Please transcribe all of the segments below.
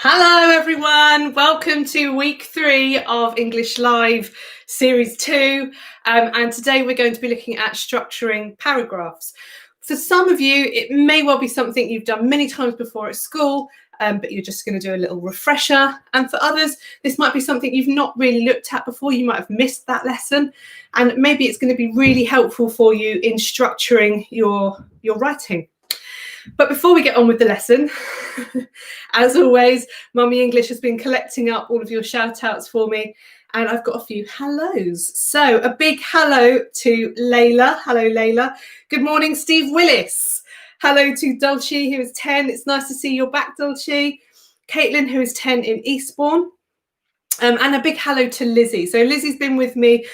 Hello everyone, welcome to week 3 of English Live series 2 and today we're going to be looking at structuring paragraphs. For some of you it may well be something you've done many times before at school, but you're just going to do a little refresher, and for others this might be something you've not really looked at before. You might have missed that lesson and maybe it's going to be really helpful for you in structuring your writing. But before we get on with the lesson, as always, Mummy English has been collecting up all of your shout outs for me, and I've got a few hellos. So a big hello to Layla. Hello, Layla. Good morning, Steve Willis. Hello to Dulcie, who is 10. It's nice to see you're back, Dulcie. Caitlin, who is 10 in Eastbourne. And a big hello to Lizzie. So Lizzie's been with me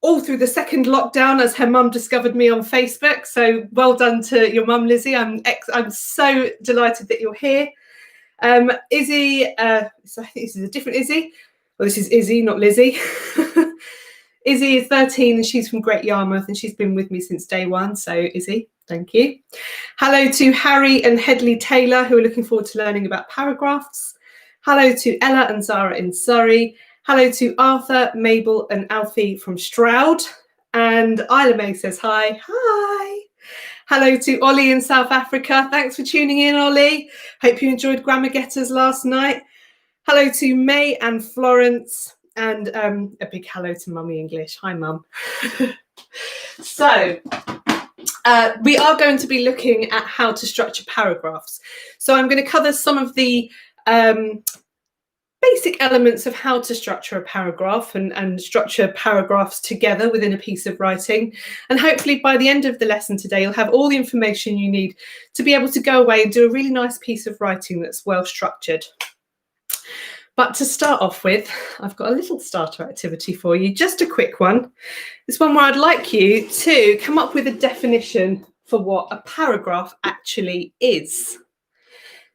all through the second lockdown as her mum discovered me on Facebook. So well done to your mum, Lizzie. I'm so delighted that you're here. Izzy, so I think this is a different Izzy. Well, this is Izzy, not Lizzie. Izzy is 13 and she's from Great Yarmouth and she's been with me since day one. So Izzy, thank you. Hello to Harry and Headley Taylor, who are looking forward to learning about paragraphs. Hello to Ella and Zara in Surrey. Hello to Arthur, Mabel and Alfie from Stroud. And Isla May says hi. Hi. Hello to Ollie in South Africa. Thanks for tuning in, Ollie. Hope you enjoyed Grammar Getters last night. Hello to May and Florence. And a big hello to Mummy English. Hi, Mum. So we are going to be looking at how to structure paragraphs. So I'm going to cover some of the basic elements of how to structure a paragraph and structure paragraphs together within a piece of writing. And hopefully by the end of the lesson today, you'll have all the information you need to be able to go away and do a really nice piece of writing that's well structured. But to start off with, I've got a little starter activity for you, just a quick one. It's one where I'd like you to come up with a definition for what a paragraph actually is.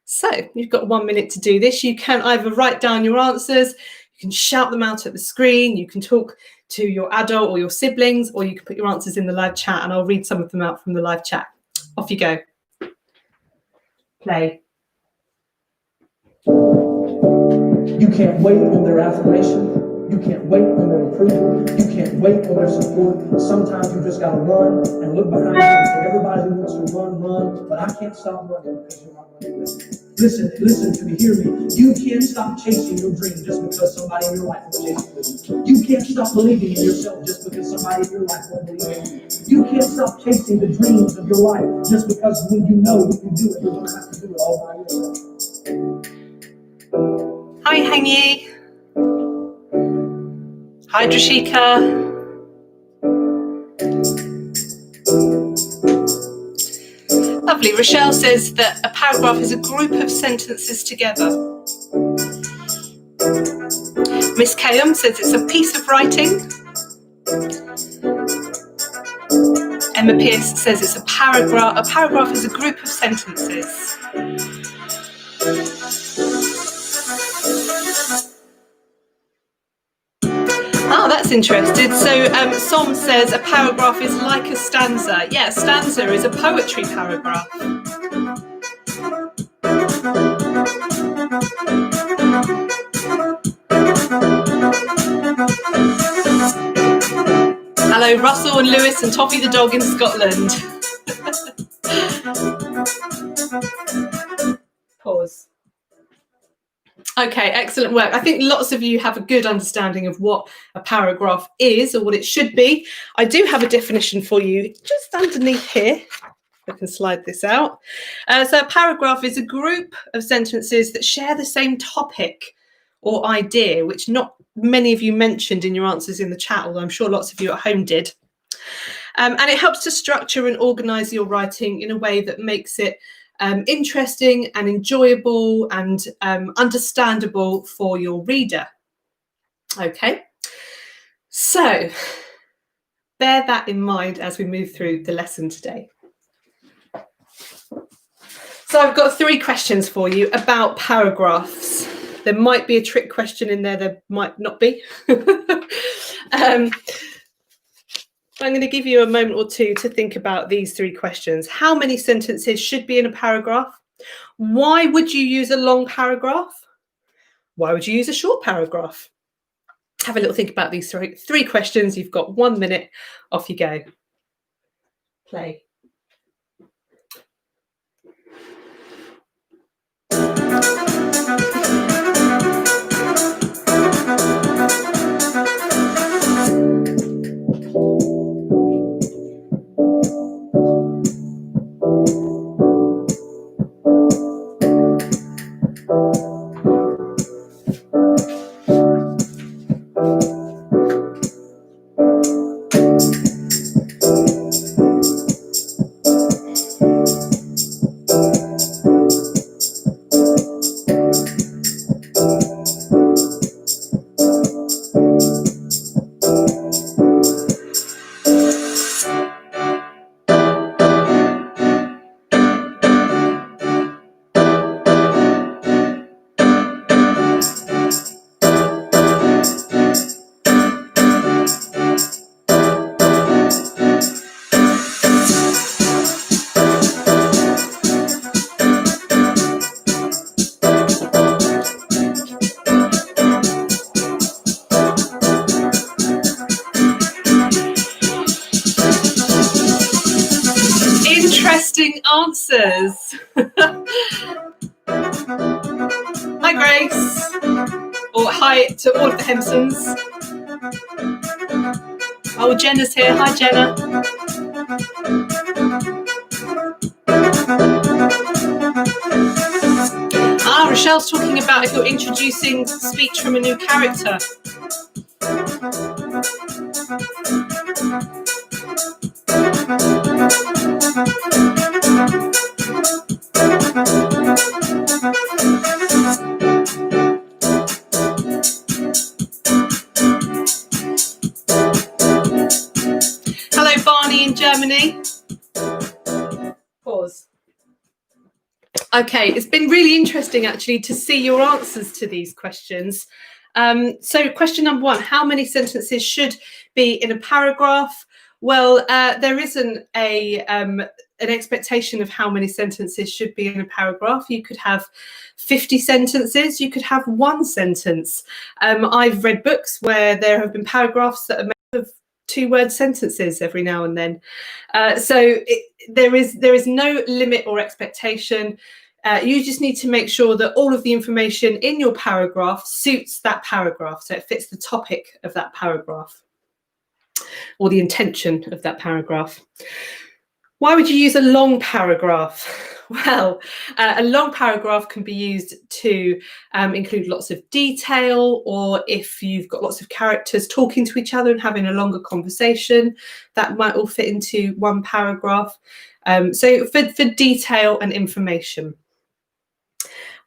So you've got 1 minute to do this. You can either write down your answers, you can shout them out at the screen, you can talk to your adult or your siblings, or you can put your answers in the live chat and I'll read some of them out from the live chat. Off you go. Play. You can't wait on their affirmation. You can't wait on their approval. You can't wait on their support. Sometimes you just gotta run and look behind you and say, everybody who wants to run, but I can't stop running because you're not running with me. Listen to me, hear me. You can't stop chasing your dream just because somebody in your life will chase it with you. You can't stop believing in yourself just because somebody in your life won't believe in you. You can't stop chasing the dreams of your life just because when you know you can do it, you're gonna have to do it all by yourself. Hi, Hangi. Hi, Drashika. Lovely. Rochelle says that a paragraph is a group of sentences together. Miss Kayum says it's a piece of writing. Emma Pierce says it's a paragraph. A paragraph is a group of sentences. Oh, that's interesting. So Som says a paragraph is like a stanza. Yeah, a stanza is a poetry paragraph. Hello, Russell and Lewis and Toffee the dog in Scotland. Pause. Okay, excellent work. I think lots of you have a good understanding of what a paragraph is or what it should be. I do have a definition for you just underneath here. I can slide this out. So a paragraph is a group of sentences that share the same topic or idea, which not many of you mentioned in your answers in the chat, although I'm sure lots of you at home did. And it helps to structure and organise your writing in a way that makes it interesting and enjoyable and understandable for your reader. Okay, so bear that in mind as we move through the lesson today. So I've got 3 questions for you about paragraphs. There might be a trick question in there might not be. I'm going to give you a moment or two to think about these 3 questions. How many sentences should be in a paragraph? Why would you use a long paragraph? Why would you use a short paragraph? Have a little think about these three questions. You've got 1 minute. Off you go. Play. Interesting answers. Hi, Grace. Or hi to all of the Hempsons. Oh, Jenna's here. Hi, Jenna. Rochelle's talking about if you're introducing speech from a new character. Hello, Barney in Germany. Pause. Okay, it's been really interesting actually to see your answers to these questions. So question number one, how many sentences should be in a paragraph? Well, there isn't an expectation of how many sentences should be in a paragraph. You could have 50 sentences, you could have one sentence. I've read books where there have been paragraphs that are made of 2-word sentences every now and then. There is no limit or expectation. You just need to make sure that all of the information in your paragraph suits that paragraph, so it fits the topic of that paragraph or the intention of that paragraph. Why would you use a long paragraph? Well, a long paragraph can be used to include lots of detail, or if you've got lots of characters talking to each other and having a longer conversation, that might all fit into one paragraph. So for detail and information.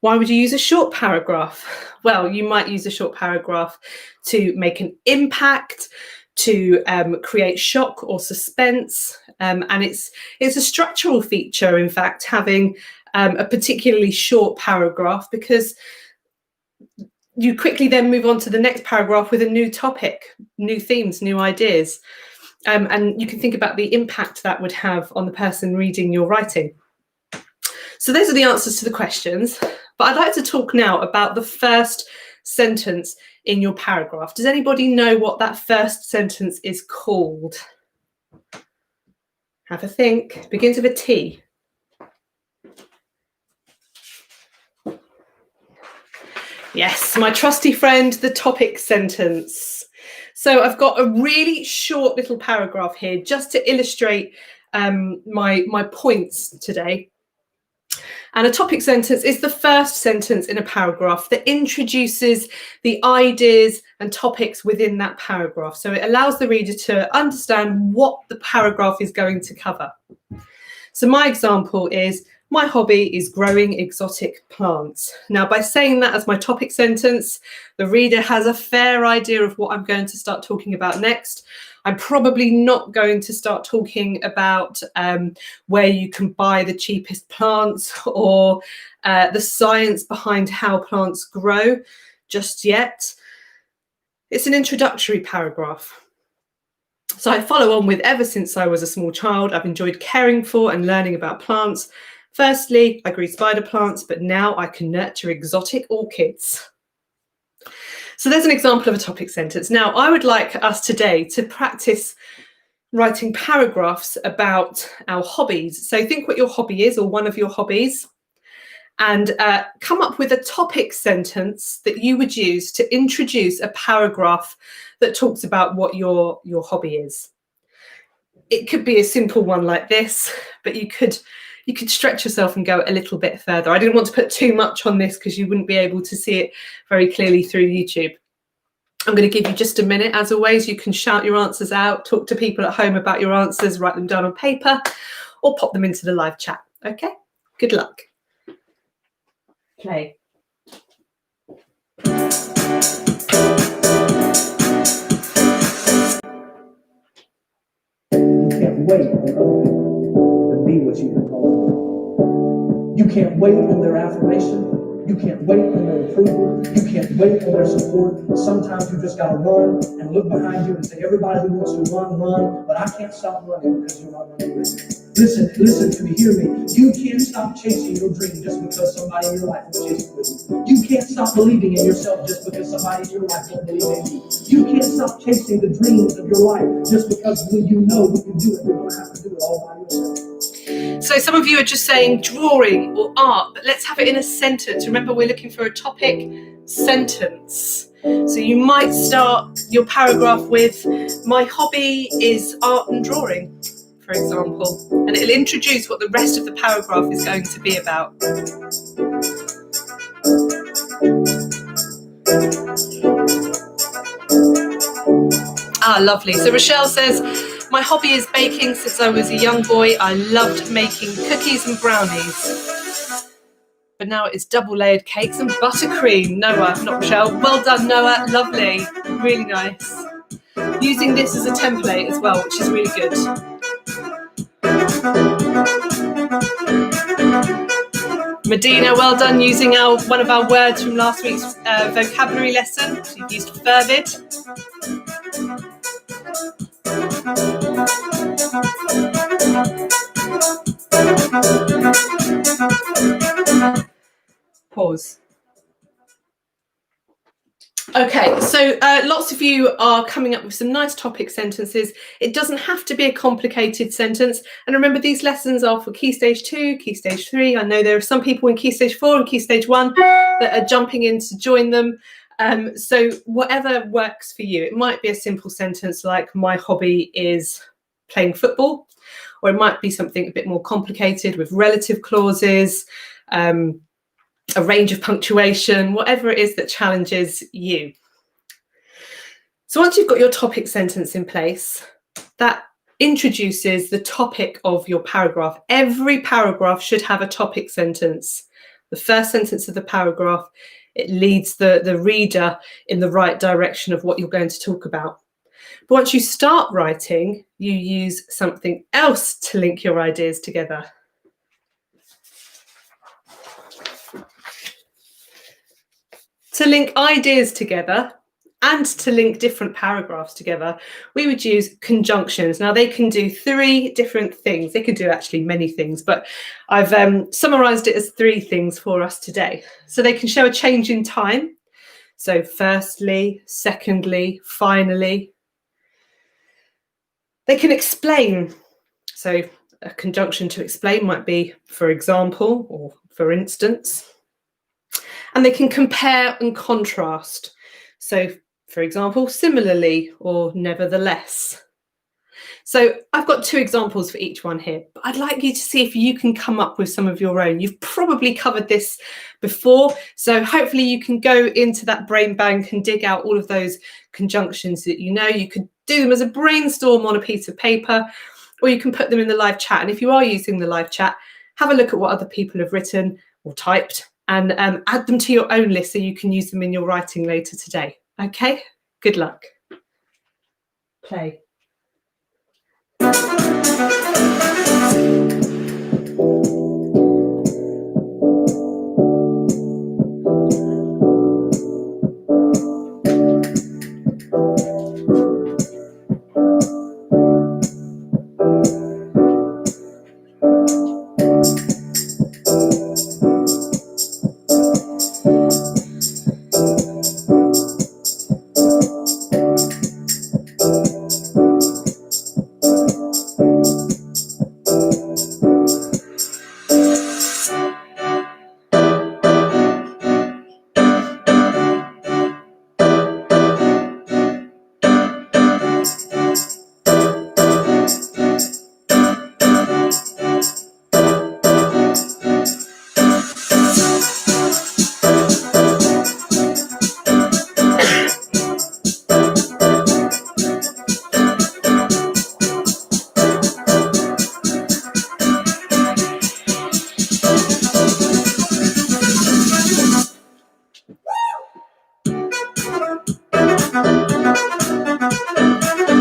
Why would you use a short paragraph? Well, you might use a short paragraph to make an impact, to create shock or suspense, and it's a structural feature, in fact, having a particularly short paragraph, because you quickly then move on to the next paragraph with a new topic, new themes, new ideas, and you can think about the impact that would have on the person reading your writing. So those are the answers to the questions, but I'd like to talk now about the first sentence in your paragraph. Does anybody know what that first sentence is called? Have a think. Begins with a T. Yes, my trusty friend, the topic sentence. So I've got a really short little paragraph here just to illustrate my points today. And a topic sentence is the first sentence in a paragraph that introduces the ideas and topics within that paragraph. So it allows the reader to understand what the paragraph is going to cover. So my example is, my hobby is growing exotic plants. Now, by saying that as my topic sentence, the reader has a fair idea of what I'm going to start talking about next. I'm probably not going to start talking about where you can buy the cheapest plants or the science behind how plants grow just yet. It's an introductory paragraph. So I follow on with, ever since I was a small child, I've enjoyed caring for and learning about plants. Firstly, I grew spider plants, but now I can nurture exotic orchids. So there's an example of a topic sentence. Now, I would like us today to practice writing paragraphs about our hobbies. So think what your hobby is, or one of your hobbies, and come up with a topic sentence that you would use to introduce a paragraph that talks about what your hobby is. It could be a simple one like this, but you could stretch yourself and go a little bit further. I didn't want to put too much on this because you wouldn't be able to see it very clearly through YouTube. I'm going to give you just a minute. As always, you can shout your answers out, talk to people at home about your answers, write them down on paper, or pop them into the live chat. Okay, good luck. Play. You can't wait on other people to be what you've been called. You can't wait on their affirmation. You can't wait on their approval. You can't wait on their support. Sometimes you just gotta run and look behind you and say, everybody who wants to run, but I can't stop running because you're not running with me. Listen to me, hear me. You can't stop chasing your dream just because somebody in your life is chasing with you. You can't stop believing in yourself just because somebody in your life won't believe in you. You can't stop chasing the dreams of your life just because when you know you can do it, you're gonna have to do it all by yourself. So some of you are just saying drawing or art, but let's have it in a sentence. Remember, we're looking for a topic sentence. So you might start your paragraph with, my hobby is art and drawing, for example, and it'll introduce what the rest of the paragraph is going to be about. Ah, lovely. So Rochelle says, my hobby is baking. Since I was a young boy, I loved making cookies and brownies. But now it is double-layered cakes and buttercream. Noah, not Rochelle. Well done, Noah. Lovely. Really nice. Using this as a template as well, which is really good. Medina, well done, using one of our words from last week's vocabulary lesson. So you've used fervid. Pause. Okay, so lots of you are coming up with some nice topic sentences. It doesn't have to be a complicated sentence. And remember, these lessons are for Key Stage 2, Key Stage 3. I know there are some people in Key Stage 4 and Key Stage 1 that are jumping in to join them. So whatever works for you. It might be a simple sentence like, my hobby is playing football, or it might be something a bit more complicated with relative clauses, a range of punctuation, whatever it is that challenges you. So once you've got your topic sentence in place, that introduces the topic of your paragraph. Every paragraph should have a topic sentence. The first sentence of the paragraph, it leads the reader in the right direction of what you're going to talk about. But once you start writing, you use something else to link your ideas together. To link ideas together and to link different paragraphs together, we would use conjunctions. Now, they can do 3 different things. They can do actually many things, but I've summarized it as 3 things for us today. So they can show a change in time. So firstly, secondly, finally. They can explain. So a conjunction to explain might be for example or for instance. And they can compare and contrast. So, for example, similarly or nevertheless. So I've got 2 examples for each one here, but I'd like you to see if you can come up with some of your own. You've probably covered this before, so hopefully you can go into that brain bank and dig out all of those conjunctions that you know. You could do them as a brainstorm on a piece of paper, or you can put them in the live chat. And if you are using the live chat, have a look at what other people have written or typed, and add them to your own list so you can use them in your writing later today. Okay, good luck. Play.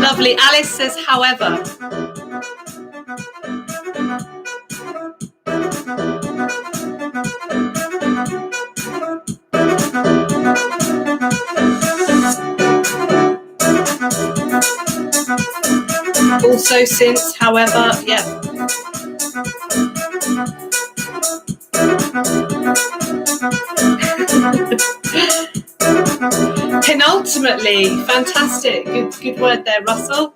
Lovely. Alice says, however. Also since, however, yeah. Penultimately, fantastic. Good word there, Russell.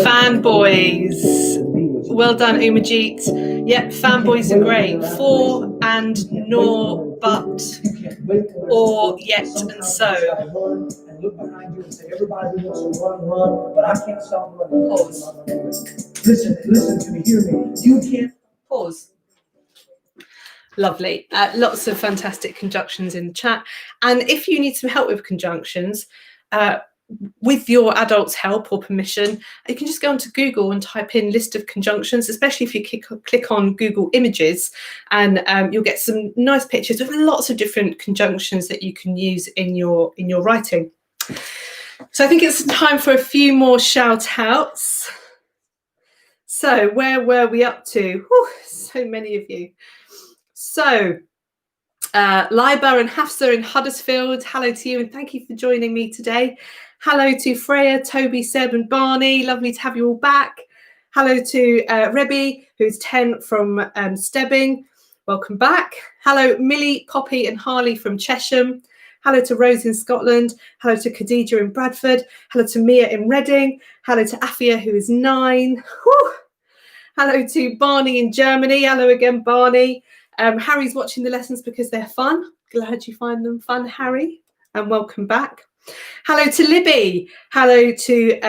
Fanboys. Well done, Umajit. Yep, fanboys are great. For and nor, but, or, yet, and so. And look behind you and say, everybody wants to run, but I can't stop running. Pause. Listen to me, hear me. You can't. Pause. Lovely. Lots of fantastic conjunctions in the chat. And if you need some help with conjunctions, with your adult's help or permission, you can just go onto Google and type in list of conjunctions, especially if you click on Google Images, and you'll get some nice pictures with lots of different conjunctions that you can use in your writing. So I think it's time for a few more shout outs. So where were we up to? Whew, so many of you. So Liba and Hafsa in Huddersfield, hello to you and thank you for joining me today. Hello to Freya, Toby, Seb and Barney, lovely to have you all back. Hello to Rebby, who's 10 from Stebbing, welcome back. Hello Millie, Poppy and Harley from Chesham. Hello to Rose in Scotland. Hello to Khadija in Bradford. Hello to Mia in Reading. Hello to Afia, who is 9. Whew. Hello to Barney in Germany. Hello again, Barney. Harry's watching the lessons because they're fun. Glad you find them fun, Harry, and welcome back. Hello to Libby. Hello to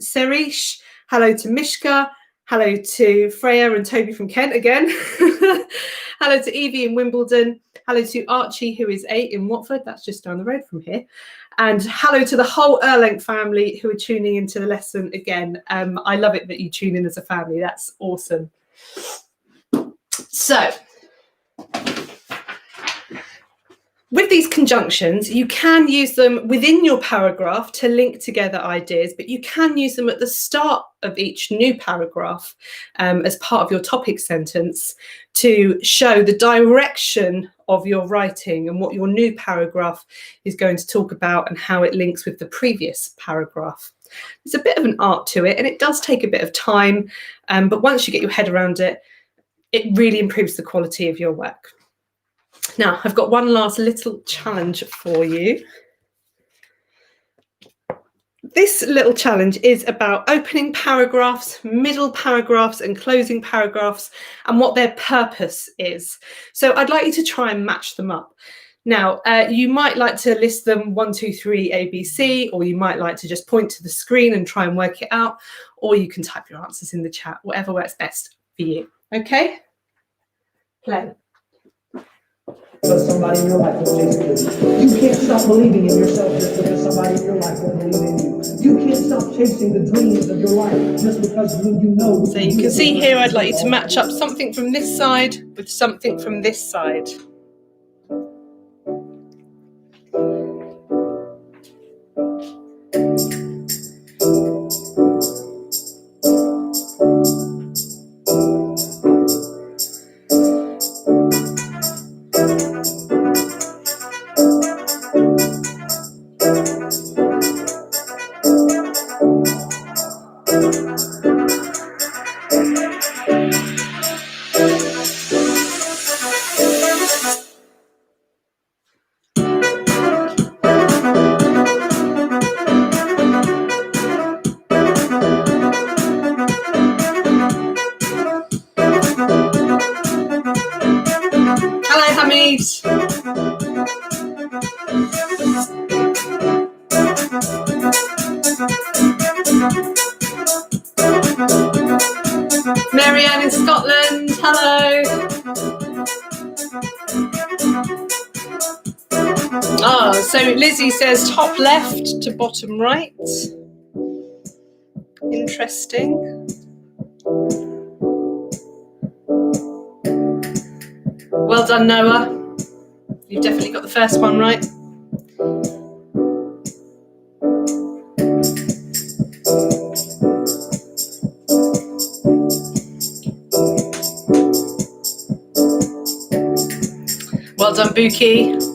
Serish. Hello to Mishka. Hello to Freya and Toby from Kent again. Hello to Evie in Wimbledon. Hello to Archie, who is 8 in Watford. That's just down the road from here. And hello to the whole Erlenk family who are tuning into the lesson again. I love it that you tune in as a family. That's awesome. So, with these conjunctions, you can use them within your paragraph to link together ideas, but you can use them at the start of each new paragraph as part of your topic sentence to show the direction of your writing and what your new paragraph is going to talk about and how it links with the previous paragraph. There's a bit of an art to it and it does take a bit of time, but once you get your head around it, it really improves the quality of your work. Now, I've got one last little challenge for you. This little challenge is about opening paragraphs, middle paragraphs and closing paragraphs and what their purpose is. So I'd like you to try and match them up. Now, you might like to list them 1, 2, 3, ABC, or you might like to just point to the screen and try and work it out, or you can type your answers in the chat, whatever works best for you. Okay? Play. But somebody in your life won't chase you. You can't stop believing in yourself just because somebody in your life won't believe in you. You can't stop chasing the dreams of your life just because you know. So you can see here, I'd like you to match up something from this side with something from this side. Marianne in Scotland, hello. So Lizzie says top left to bottom right. Interesting. Well done, Noah. You've definitely got the first one right. Well done, Buki.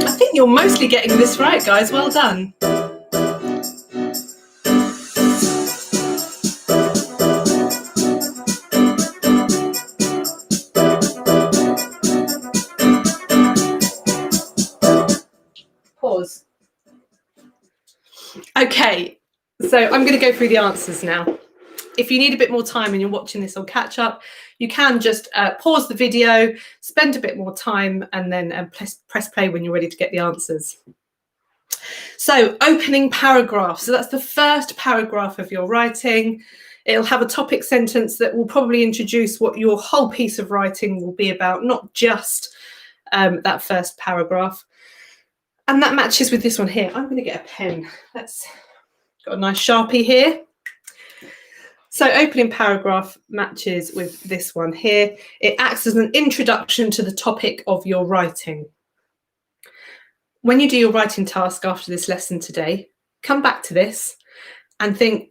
I think you're mostly getting this right, guys. Well done. Pause. Okay, so I'm going to go through the answers now. If you need a bit more time and you're watching this on catch up, you can just pause the video, spend a bit more time, and then press play when you're ready to get the answers. So opening paragraph. So that's the first paragraph of your writing. It'll have a topic sentence that will probably introduce what your whole piece of writing will be about, not just that first paragraph. And that matches with this one here. I'm going to get a pen. Got a nice Sharpie here. So opening paragraph matches with this one here. It acts as an introduction to the topic of your writing. When you do your writing task after this lesson today, come back to this and think,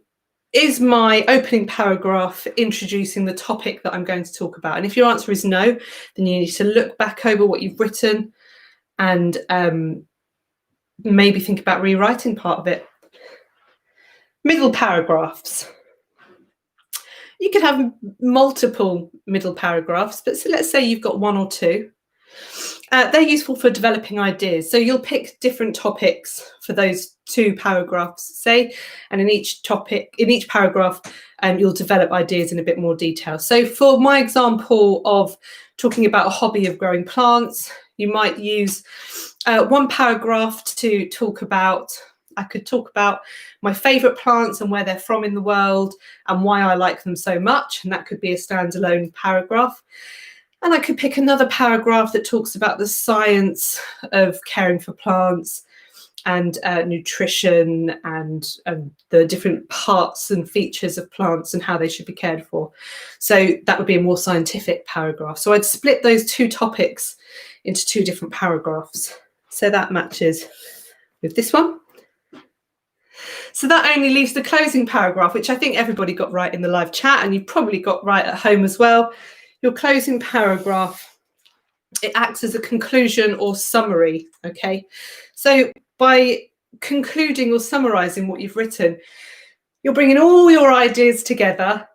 is my opening paragraph introducing the topic that I'm going to talk about? And if your answer is no, then you need to look back over what you've written and maybe think about rewriting part of it. Middle paragraphs. You could have multiple middle paragraphs, but so let's say you've got one or two. They're useful for developing ideas. So you'll pick different topics for those two paragraphs, say, and in each paragraph, you'll develop ideas in a bit more detail. So for my example of talking about a hobby of growing plants, you might use one paragraph to talk about. I could talk about my favourite plants and where they're from in the world and why I like them so much, and that could be a standalone paragraph. And I could pick another paragraph that talks about the science of caring for plants and nutrition and the different parts and features of plants and how they should be cared for. So that would be a more scientific paragraph. So I'd split those two topics into two different paragraphs. So that matches with this one. So that only leaves the closing paragraph, which I think everybody got right in the live chat, and you probably got right at home as well. Your closing paragraph, it acts as a conclusion or summary, okay? So by concluding or summarising what you've written, you're bringing all your ideas together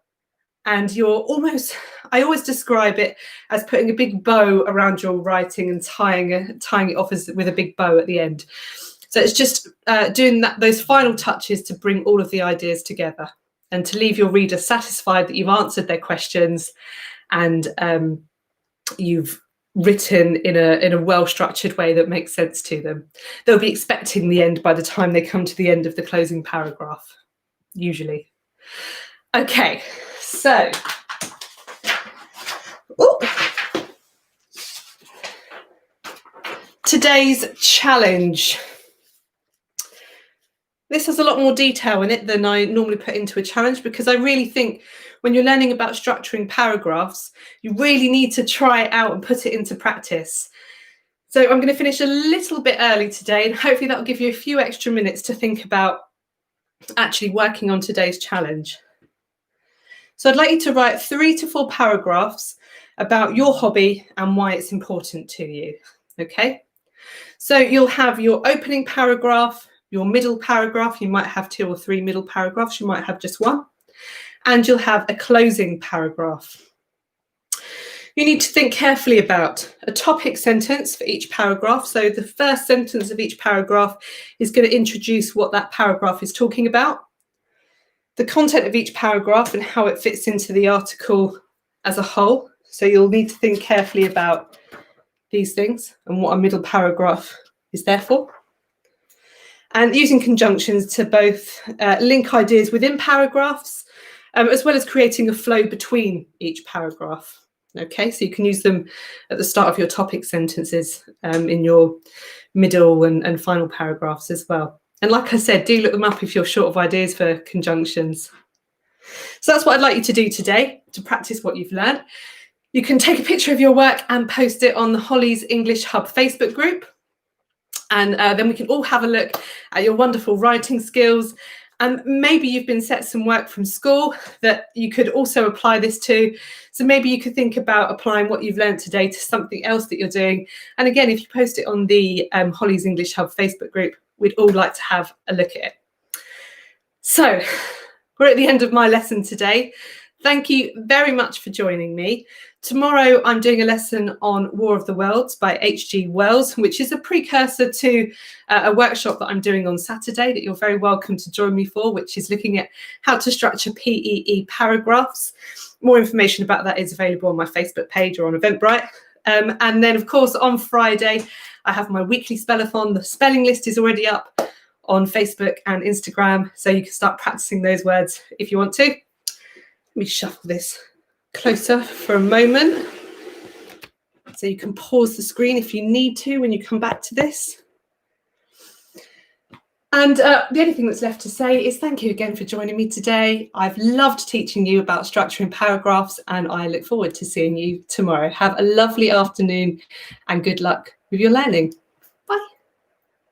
and you're almost, I always describe it as putting a big bow around your writing and tying it off with a big bow at the end. So it's just doing those final touches to bring all of the ideas together and to leave your reader satisfied that you've answered their questions and you've written in a well-structured way that makes sense to them. They'll be expecting the end by the time they come to the end of the closing paragraph, usually. Okay, so today's challenge. This has a lot more detail in it than I normally put into a challenge, because I really think when you're learning about structuring paragraphs, you really need to try it out and put it into practice. So I'm going to finish a little bit early today, and hopefully that will give you a few extra minutes to think about actually working on today's challenge. So I'd like you to write 3 to 4 paragraphs about your hobby and why it's important to you. Okay? So you'll have your opening paragraph, your middle paragraph. You might have 2 or 3 middle paragraphs. You might have just one. And you'll have a closing paragraph. You need to think carefully about a topic sentence for each paragraph. So the first sentence of each paragraph is going to introduce what that paragraph is talking about, the content of each paragraph and how it fits into the article as a whole. So you'll need to think carefully about these things and what a middle paragraph is there for. And using conjunctions to both link ideas within paragraphs, as well as creating a flow between each paragraph. Okay, so you can use them at the start of your topic sentences in your middle and final paragraphs as well. And like I said, do look them up if you're short of ideas for conjunctions. So that's what I'd like you to do today, to practice what you've learned. You can take a picture of your work and post it on the Holly's English Hub Facebook group. And then we can all have a look at your wonderful writing skills. And maybe you've been set some work from school that you could also apply this to. So maybe you could think about applying what you've learned today to something else that you're doing. And again, if you post it on the Holly's English Hub Facebook group, we'd all like to have a look at it. So we're at the end of my lesson today. Thank you very much for joining me. Tomorrow, I'm doing a lesson on War of the Worlds by H.G. Wells, which is a precursor to a workshop that I'm doing on Saturday that you're very welcome to join me for, which is looking at how to structure PEE paragraphs. More information about that is available on my Facebook page or on Eventbrite. And then, of course, on Friday, I have my weekly spellathon. The spelling list is already up on Facebook and Instagram, so you can start practicing those words if you want to. Let me shuffle this closer for a moment so you can pause the screen if you need to when you come back to this. And the only thing that's left to say is thank you again for joining me today. I've loved teaching you about structuring paragraphs, and I look forward to seeing you tomorrow. Have a lovely afternoon and good luck with your learning.